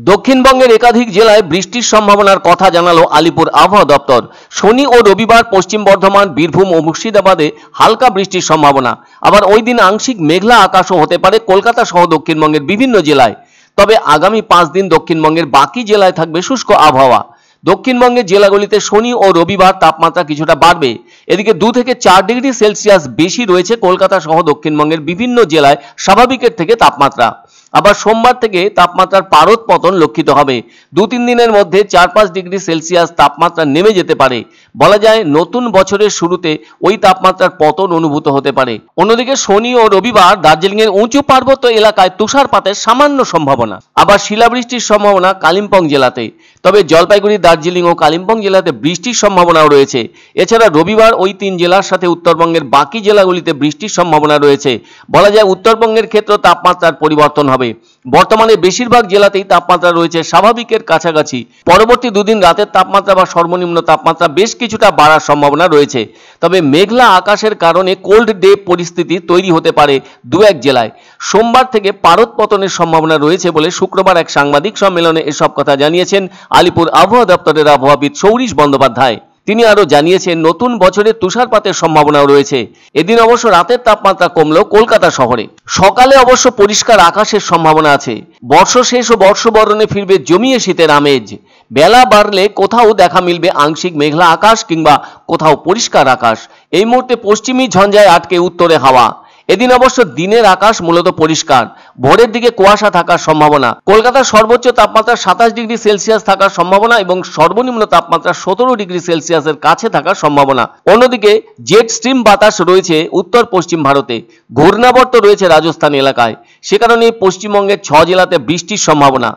দক্ষিণবঙ্গের একাধিক জেলায় বৃষ্টির সম্ভাবনার কথা জানালো আলিপুর আবহাওয়া দপ্তর। শনি ও রবিবার পশ্চিম বর্ধমান, বীরভূম ও মুর্শিদাবাদে হালকা বৃষ্টির সম্ভাবনা। আবার ওই দিন আংশিক মেঘলা আকাশও হতে পারে কলকাতা সহ দক্ষিণবঙ্গের বিভিন্ন জেলায়। তবে আগামী 5 দিন দক্ষিণবঙ্গের বাকি জেলায় থাকবে শুষ্ক আবহাওয়া। দক্ষিণবঙ্গের জেলাগুলিতে শনি ও রবিবার তাপমাত্রা কিছুটা বাড়বে। এদিকে 2 থেকে 4 ডিগ্রি সেলসিয়াস বেশি রয়েছে কলকাতা সহ দক্ষিণবঙ্গের বিভিন্ন জেলায় স্বাভাবিকের থেকে তাপমাত্রা। আবার সোমবার থেকে তাপমাত্রার পারদ পতন লক্ষিত হবে। 2-3 দিনের মধ্যে 4-5 ডিগ্রি সেলসিয়াস তাপমাত্রা নেমে যেতে পারে। বলা যায় নতুন বছরের শুরুতে ওই তাপমাত্রার পতন অনুভূত হতে পারে। অন্যদিকে শনি ও রবিবার দার্জিলিংয়ের উঁচু পার্বত্য এলাকায় তুষারপাতের সামান্য সম্ভাবনা। আবার শিলাবৃষ্টির সম্ভাবনা কালিম্পং জেলাতে। তবে জলপাইগুড়ি, দার্জিলিং ও কালিম্পং জেলাতে বৃষ্টির সম্ভাবনাও রয়েছে। এছাড়া রবিবার ওই 3 জেলার সাথে উত্তরবঙ্গের বাকি জেলাগুলিতে বৃষ্টির সম্ভাবনা রয়েছে। বলা যায় উত্তরবঙ্গের ক্ষেত্রে তাপমাত্রার পরিবর্তন হবে। বর্তমানে বেশিরভাগ জেলাতেই তাপমাত্রা রয়েছে স্বাভাবিকের কাছাকাছি। পরবর্তী 2 দিন রাতের তাপমাত্রা বা সর্বনিম্ন তাপমাত্রা বেশ কিছুটা বাড়ার সম্ভাবনা রয়েছে। তবে মেঘলা আকাশের কারণে কোল্ড ডে পরিস্থিতি তৈরি হতে পারে 2-1 জেলায়। সোমবার থেকে পারদ পতনের সম্ভাবনা রয়েছে বলে শুক্রবার এক সাংবাদিক সম্মেলনে এসব কথা জানিয়েছেন আলিপুর আবহাওয়া দপ্তরের আবহাওয়াবিদ সৌরিশ বন্দ্যোপাধ্যায়। তিনি আরো জানিয়েছেন নতুন বছরে তুষারপাতের সম্ভাবনাও রয়েছে। এদিন অবশ্য রাতের তাপমাত্রা কমলো কলকাতা শহরে। সকালে অবশ্য পরিষ্কার আকাশের সম্ভাবনা আছে। বর্ষ শেষ ও বর্ষবরণে ফিরবে জমিয়ে শীতের আমেজ। বেলা বাড়লে কোথাও দেখা মিলবে আংশিক মেঘলা আকাশ কিংবা কোথাও পরিষ্কার আকাশ। এই মুহূর্তে পশ্চিমী ঝঞ্ঝায় আটকে উত্তরে হাওয়া। এদিন অবশ্য দিনের আকাশ মূলত পরিষ্কার। ভোরের দিকে কুয়াশা থাকার সম্ভাবনা। কলকাতার সর্বোচ্চ তাপমাত্রা 27 ডিগ্রি সেলসিয়াস থাকার সম্ভাবনা এবং সর্বনিম্ন তাপমাত্রা 17 ডিগ্রি সেলসিয়াসের কাছে থাকার সম্ভাবনা। অন্যদিকে জেট স্ট্রিম বাতাস রয়েছে উত্তর পশ্চিম ভারতে। ঘূর্ণাবর্ত রয়েছে রাজস্থান এলাকায়। সে কারণে পশ্চিমবঙ্গের 6 জেলাতে বৃষ্টির সম্ভাবনা।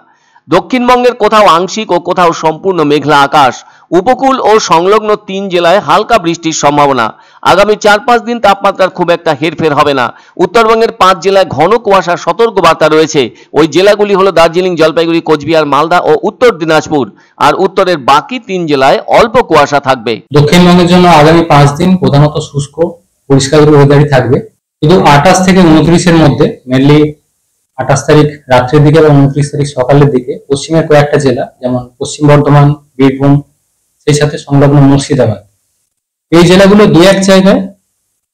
দক্ষিণবঙ্গের কোথাও আংশিক ও কোথাও সম্পূর্ণ মেঘলা আকাশ। উপকূল ও সংলগ্ন 3 জেলায় হালকা বৃষ্টির সম্ভাবনা। আগামী 4-5 দিন তাপমাত্রার খুব একটা হেরফের হবে না। উত্তরবঙ্গের 5 জেলায় ঘন কুয়াশার সতর্কবার্তা রয়েছে। ওই জেলাগুলি হলো দার্জিলিং, জলপাইগুড়ি, কোচবিহার, মালদা ও উত্তর দিনাজপুর। আর উত্তরের বাকি 3 জেলায় অল্প কুয়াশা থাকবে। দক্ষিণবঙ্গের জন্য আগামী 5 দিন প্রধানত শুষ্ক পরিষ্কার ওয়েদারই থাকবে। কিন্তু 28 থেকে 29-এর মধ্যে, মেনলি 28 তারিখ রাত্রের দিকে এবং 29 তারিখ সকালের দিকে পশ্চিমের কয়েকটা জেলা যেমন পশ্চিম বর্ধমান, বীরভূম, সেই সাথে সংলগ্ন মুর্শিদাবাদ, এই জেলাগুলো 2-1 জায়গায়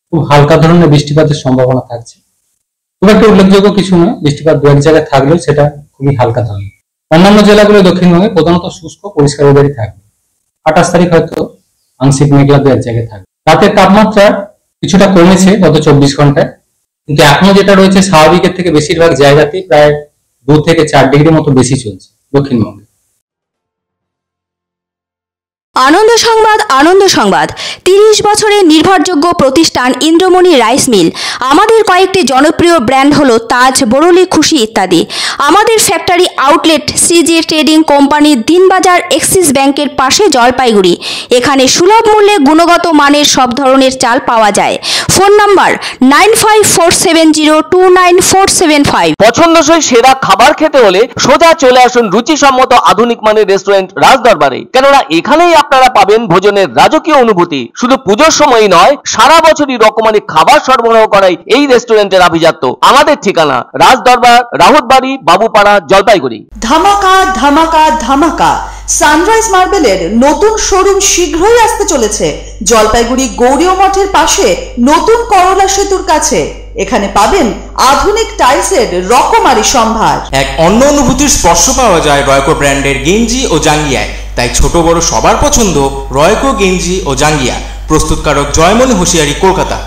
খুব হালকা ধরনের বৃষ্টিপাতের সম্ভাবনা থাকছে। খুব একটা উল্লেখযোগ্য কিছু নয়, বৃষ্টিপাত 2-1 জায়গায় থাকলেও সেটা খুবই হালকা ধরনের। অন্যান্য জেলাগুলো দক্ষিণবঙ্গে প্রধানত শুষ্ক পরিষ্কার ওয়েদারই থাকবে। 28 তারিখ হয়তো আংশিক মেঘলা 2-1 জায়গায় থাকবে। রাতের তাপমাত্রা কিছুটা কমেছে গত 24 ঘন্টায়, কিন্তু এখনো যেটা রয়েছে স্বাভাবিকের থেকে বেশিরভাগ জায়গাতেই প্রায় 2 থেকে 4 ডিগ্রি মতো বেশি চলছে দক্ষিণবঙ্গে। আনন্দ সংবাদ, আনন্দ সংবাদ। 30 বছরের নির্ভরযোগ্য প্রতিষ্ঠান ইন্দ্রমণি রাইস মিল। আমাদের কয়েকটি জনপ্রিয় ব্র্যান্ড হলো তাজ, বরলি, খুশি ইত্যাদি। আমাদের factory outlet CG trading company, Dinbazar, axis ব্যাংকের পাশে, জলপাইগুড়ি। এখানে সুলভ মূল্যে গুণগত মানের সব ধরনের চাল পাওয়া যায়। Phone number 9547029475। পছন্দসই সেরা খাবার খেতে হলে সোজা চলে আসুন রুচিসম্মত আধুনিক মানের রেস্টুরেন্ট রাজদরবারে। কেননা এখানেই আপনারা পাবেন ভোজনের রাজকীয় অনুভূতি। শুধু পুজোর সময়ই নয়, সারা বছরই রকমারি খাবার সরবরাহ করাই এই রেস্টুরেন্টের আভিজাত্য। আমাদের ঠিকানা রাজদরবার, রাহুতবাড়ি, বাবুপাড়া, জলপাইগুড়ি। ধামাকা ধামাকা ধামাকা! সানরাইজ মার্বেলের নতুন শোরুম শীঘ্রই আসতে চলেছে জলপাইগুড়ি গৌরীয় মঠের পাশে নতুন করলা সেতুর কাছে। এখানে পাবেন আধুনিক টাইলসের রকমারি সম্ভার। এক অন্য অনুভূতির স্পর্শ পাওয়া যায় রয়কো ব্র্যান্ডের গেঞ্জি ও জাঙ্গিয়ায়। তাই ছোট বড় সবার পছন্দ রয়কো গেঞ্জি ও জাঙ্গিয়া। প্রস্তুতকারক জয়মনি হোশিয়ারি, কলকাতা।